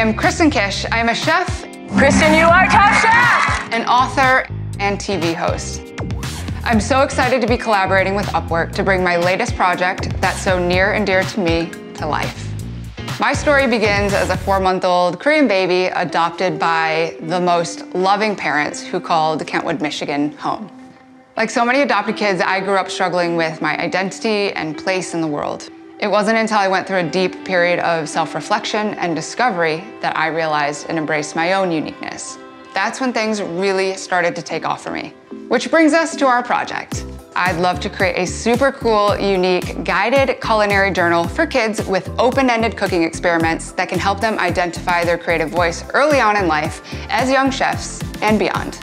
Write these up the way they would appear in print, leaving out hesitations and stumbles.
am Kristen Kish. I am a chef. Kristen, you are top chef! An author and TV host. I'm so excited to be collaborating with Upwork to bring my latest project that's so near and dear to me to life. My story begins as a 4-month-old Korean baby adopted by the most loving parents who called Kentwood, Michigan home. Like so many adopted kids, I grew up struggling with my identity and place in the world. It wasn't until I went through a deep period of self-reflection and discovery that I realized and embraced my own uniqueness. That's when things really started to take off for me. Which brings us to our project. I'd love to create a super cool, unique, guided culinary journal for kids with open-ended cooking experiments that can help them identify their creative voice early on in life as young chefs and beyond.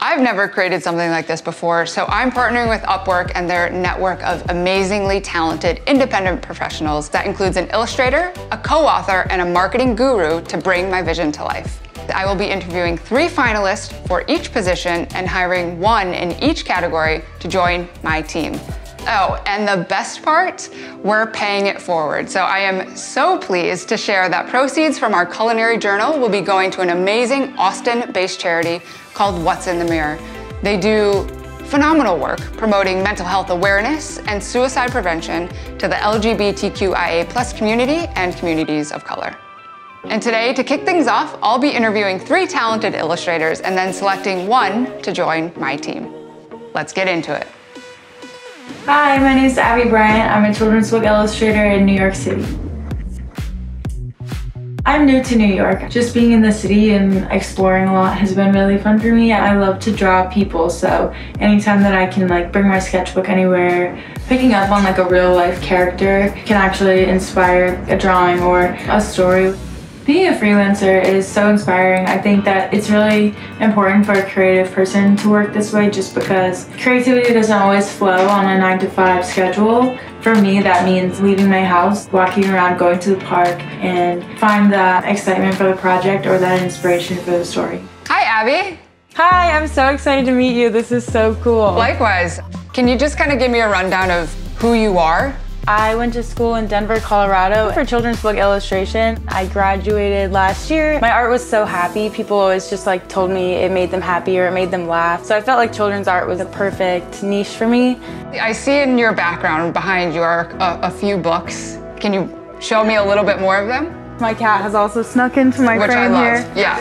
I've never created something like this before, so I'm partnering with Upwork and their network of amazingly talented independent professionals that includes an illustrator, a co-author, and a marketing guru to bring my vision to life. I will be interviewing 3 finalists for each position and hiring 1 in each category to join my team. Oh, and the best part, we're paying it forward. So I am so pleased to share that proceeds from our culinary journal will be going to an amazing Austin-based charity called What's in the Mirror. They do phenomenal work promoting mental health awareness and suicide prevention to the LGBTQIA+ community and communities of color. And today, to kick things off, I'll be interviewing 3 talented illustrators and then selecting 1 to join my team. Let's get into it. Hi, my name is Bryant. I'm a children's book illustrator in New York City. I'm new to New York. Just being in the city and exploring a lot has been really fun for me. I love to draw people, so anytime that I can bring my sketchbook anywhere, picking up on a real life character can actually inspire a drawing or a story. Being a freelancer is so inspiring. I think that it's really important for a creative person to work this way just because creativity doesn't always flow on a 9-to-5 schedule. For me, that means leaving my house, walking around, going to the park, and find that excitement for the project or that inspiration for the story. Hi, Abby. Hi, I'm so excited to meet you. This is so cool. Likewise. Can you just kind of give me a rundown of who you are? I went to school in Denver, Colorado for children's book illustration. I graduated last year. My art was so happy. People always just told me it made them happy or it made them laugh. So I felt like children's art was a perfect niche for me. I see in your background behind you are a few books. Can you show me a little bit more of them? My cat has also snuck into my frame here. Yeah.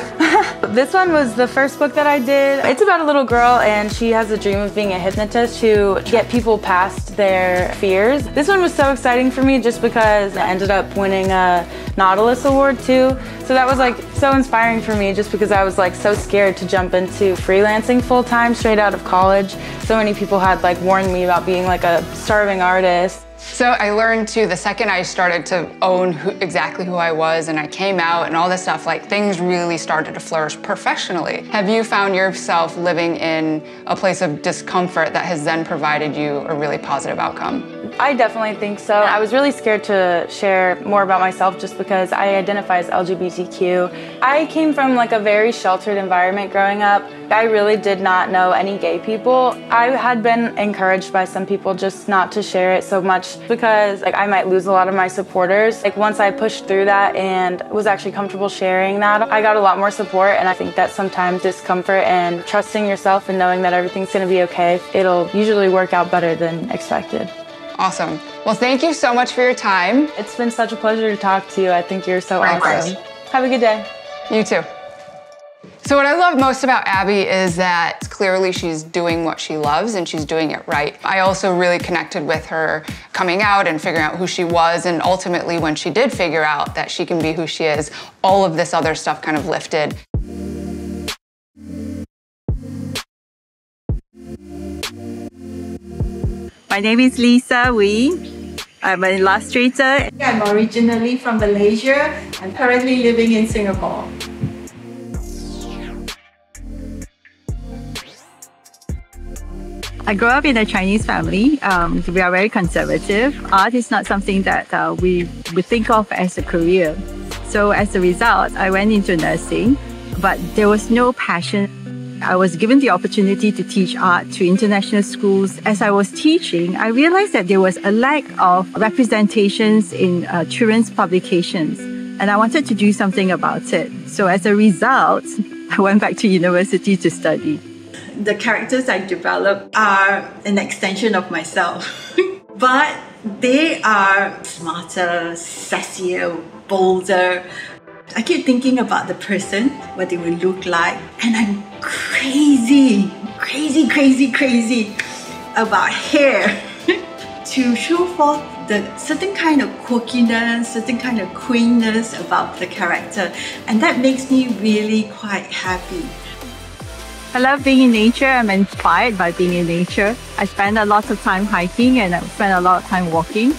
This one was the first book that I did. It's about a little girl and she has a dream of being a hypnotist to get people past their fears. This one was so exciting for me just because I ended up winning a Nautilus Award too. So that was so inspiring for me just because I was so scared to jump into freelancing full-time straight out of college. So many people had warned me about being a starving artist. So I learned too, the second I started to own exactly who I was and I came out and all this stuff, things really started to flourish professionally. Have you found yourself living in a place of discomfort that has then provided you a really positive outcome? I definitely think so. I was really scared to share more about myself just because I identify as LGBTQ. I came from a very sheltered environment growing up. I really did not know any gay people. I had been encouraged by some people just not to share it so much because I might lose a lot of my supporters. Once I pushed through that and was actually comfortable sharing that, I got a lot more support, and I think that sometimes discomfort and trusting yourself and knowing that everything's gonna be okay, it'll usually work out better than expected. Awesome. Well, thank you so much for your time. It's been such a pleasure to talk to you. I think you're so awesome. Have a good day. You too. So what I love most about Abby is that clearly she's doing what she loves and she's doing it right. I also really connected with her coming out and figuring out who she was, and ultimately when she did figure out that she can be who she is, all of this other stuff kind of lifted. My name is Lisa Wee. I'm an illustrator. I'm originally from Malaysia. I'm currently living in Singapore. I grew up in a Chinese family. We are very conservative. Art is not something that we would think of as a career. So as a result, I went into nursing, but there was no passion. I was given the opportunity to teach art to international schools. As I was teaching, I realized that there was a lack of representations in children's publications. and I wanted to do something about it. So as a result, I went back to university to study. The characters I develop are an extension of myself, but they are smarter, sassier, bolder. I keep thinking about the person, what they will look like, and I'm crazy about hair to show forth the certain kind of quirkiness, certain kind of quaintness about the character, and that makes me really quite happy. I love being in nature. I'm inspired by being in nature. I spend a lot of time hiking and I spend a lot of time walking.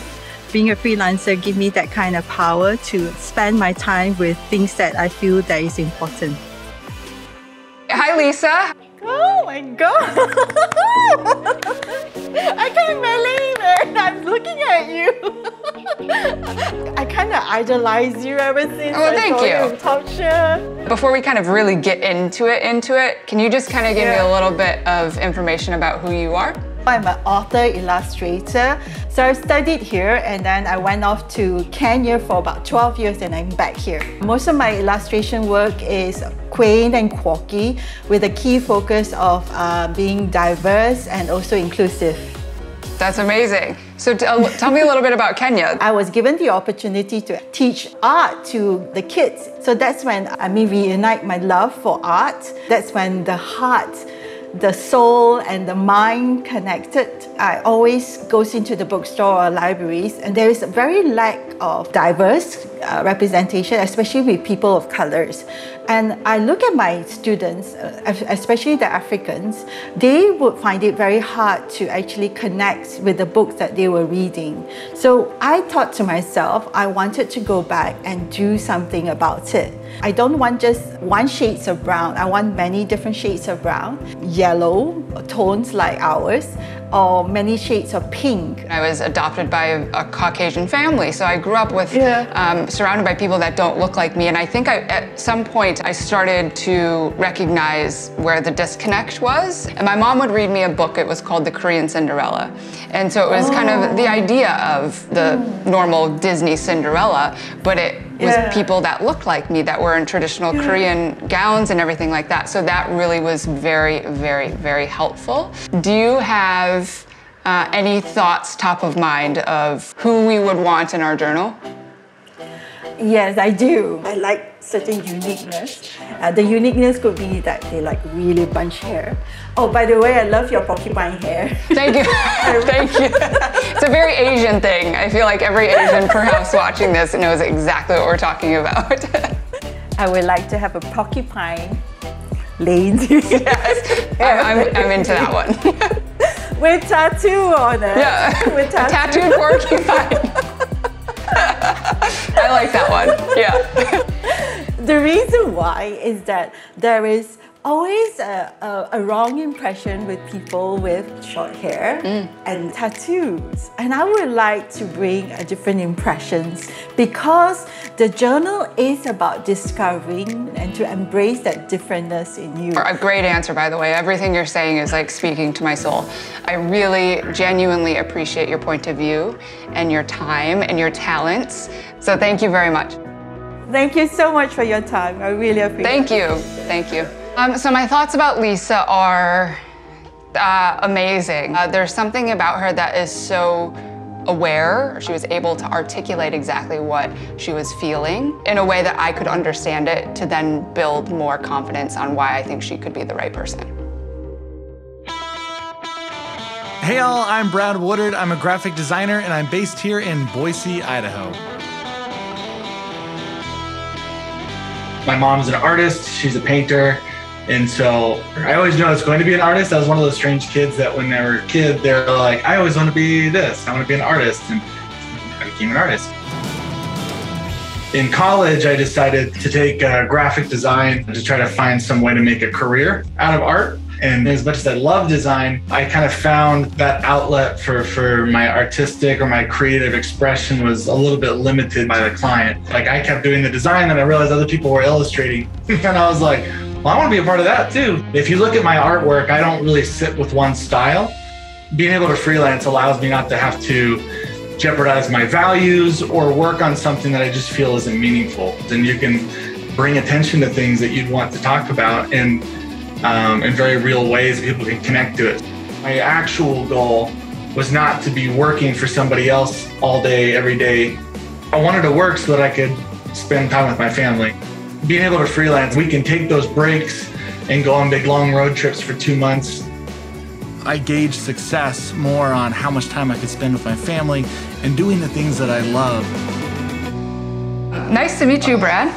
Being a freelancer gives me that kind of power to spend my time with things that I feel that is important. Hi, Lisa. Oh my God! I can't believe it! I'm looking at you. I kind of idolize you ever since thank I saw you. you in Top Chef. Before we kind of really get into it, can you just kind of give me a little bit of information about who you are? I'm an author, illustrator. So I studied here and then I went off to Kenya for about 12 years and I'm back here. Most of my illustration work is quaint and quirky with a key focus of being diverse and also inclusive. That's amazing. So tell me a little bit about Kenya. I was given the opportunity to teach art to the kids. So that's when I reunite my love for art. That's when the heart, the soul and the mind connected. I always goes into the bookstore or libraries and there is a very lack of diverse representation, especially with people of colors. And I look at my students, especially the Africans, they would find it very hard to actually connect with the books that they were reading. So I thought to myself, I wanted to go back and do something about it. I don't want just one shades of brown, I want many different shades of brown, yellow, tones like ours, or many shades of pink. I was adopted by a Caucasian family, so I grew up with surrounded by people that don't look like me, and I think at some point I started to recognize where the disconnect was. And my mom would read me a book, it was called The Korean Cinderella. And so it was kind of the idea of the normal Disney Cinderella, but it was people that looked like me that were in traditional Korean gowns and everything like that. So that really was very, very, very helpful. Do you have any thoughts top of mind of who we would want in our journal? Yes, I do. I like certain uniqueness. The uniqueness could be that they like really bunch hair. Oh, by the way, I love your porcupine hair. Thank you. Thank you. It's a very Asian thing. I feel like every Asian perhaps watching this knows exactly what we're talking about. I would like to have a porcupine lane. Yes, I'm into that one. With tattoo on it. Yeah, with tattooed porcupine. I like that one, yeah. The reason why is that there is always a wrong impression with people with short hair and tattoos. And I would like to bring a different impressions because the journal is about discovering and to embrace that differentness in you. A great answer, by the way. Everything you're saying is like speaking to my soul. I really genuinely appreciate your point of view and your time and your talents. So thank you very much. Thank you so much for your time. I really appreciate it. Thank you. Thank you. So my thoughts about Lisa are amazing. There's something about her that is so aware. She was able to articulate exactly what she was feeling in a way that I could understand it to then build more confidence on why I think she could be the right person. Hey all, I'm Brad Woodward. I'm a graphic designer and I'm based here in Boise, Idaho. My mom's an artist, she's a painter, and so I always knew I was going to be an artist. I was one of those strange kids that when they were a kid, they're like, I always want to be this, I want to be an artist, and I became an artist. In college, I decided to take graphic design to try to find some way to make a career out of art. And as much as I love design, I kind of found that outlet for my artistic or my creative expression was a little bit limited by the client. Like I kept doing the design and I realized other people were illustrating. And I was like, well, I want to be a part of that too. If you look at my artwork, I don't really sit with one style. Being able to freelance allows me not to have to jeopardize my values or work on something that I just feel isn't meaningful. Then you can bring attention to things that you'd want to talk about in very real ways that people can connect to it. My actual goal was not to be working for somebody else all day, every day. I wanted to work so that I could spend time with my family. Being able to freelance, we can take those breaks and go on big long road trips for 2 months. I gauge success more on how much time I could spend with my family and doing the things that I love. Nice to meet you, Brad.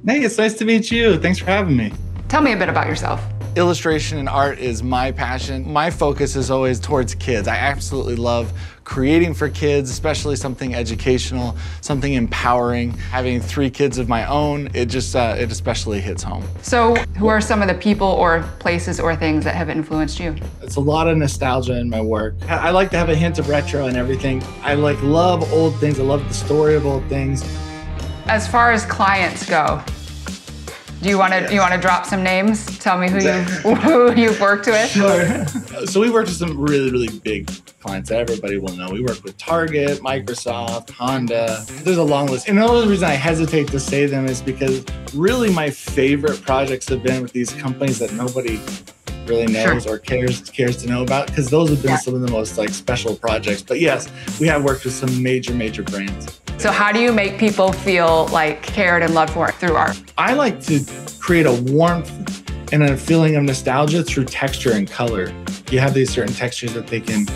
Hey, it's nice to meet you. Thanks for having me. Tell me a bit about yourself. Illustration and art is my passion. My focus is always towards kids. I absolutely love creating for kids, especially something educational, something empowering. Having 3 kids of my own, it especially hits home. So who are some of the people or places or things that have influenced you? It's a lot of nostalgia in my work. I like to have a hint of retro and everything. I love old things. I love the story of old things. As far as clients go, do you want to drop some names? Tell me who you've worked with. Sure. So we worked with some really, really big clients that everybody will know. We work with Target, Microsoft, Honda. There's a long list. And the only reason I hesitate to say them is because really my favorite projects have been with these companies that nobody really knows or cares to know about, because those have been some of the most special projects. But yes, we have worked with some major brands. So how do you make people feel cared and loved for through art? I like to create a warmth and a feeling of nostalgia through texture and color. You have these certain textures that they can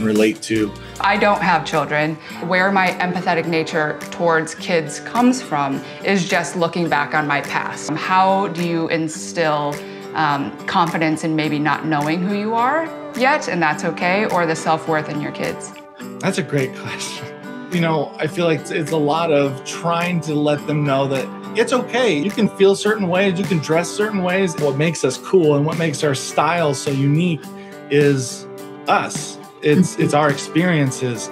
relate to. I don't have children. Where my empathetic nature towards kids comes from is just looking back on my past. How do you instill confidence in maybe not knowing who you are yet, and that's okay, or the self-worth in your kids? That's a great question. I feel like it's a lot of trying to let them know that it's okay. You can feel certain ways, you can dress certain ways. What makes us cool and what makes our style so unique is us. It's our experiences.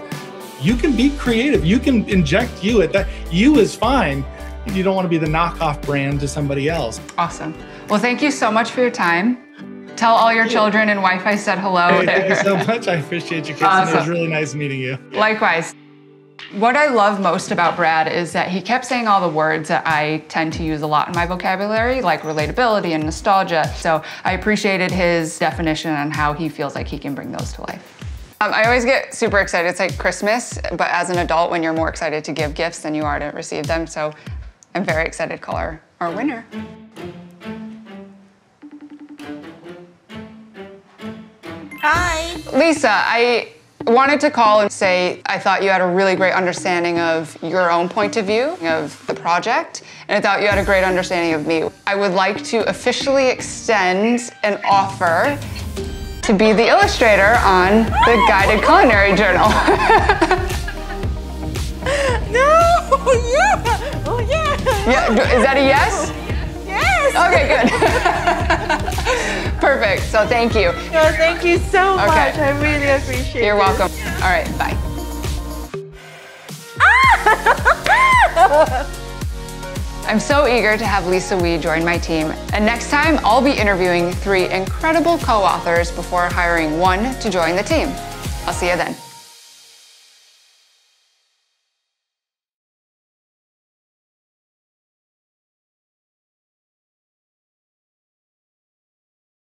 You can be creative. You can inject you at that. You is fine. You don't want to be the knockoff brand to somebody else. Awesome. Well, thank you so much for your time. Tell all your children and wife I said hello. Hey, thank you so much. I appreciate you, Kristen. Awesome. It was really nice meeting you. Likewise. What I love most about Brad is that he kept saying all the words that I tend to use a lot in my vocabulary, like relatability and nostalgia. So I appreciated his definition on how he feels like he can bring those to life. I always get super excited. It's like Christmas, but as an adult, when you're more excited to give gifts than you are to receive them. So I'm very excited to call our winner. Hi. Lisa, I wanted to call and say I thought you had a really great understanding of your own point of view of the project, and I thought you had a great understanding of me. I would like to officially extend an offer to be the illustrator on the Guided Culinary Journal. No! Yeah! Oh, yeah! Yeah, is that a yes? Yes! Okay, good. Perfect, so thank you. No, thank you so much. I really appreciate it. You're welcome. All right, bye. I'm so eager to have Lisa Wee join my team, and next time I'll be interviewing 3 incredible co-authors before hiring 1 to join the team. I'll see you then.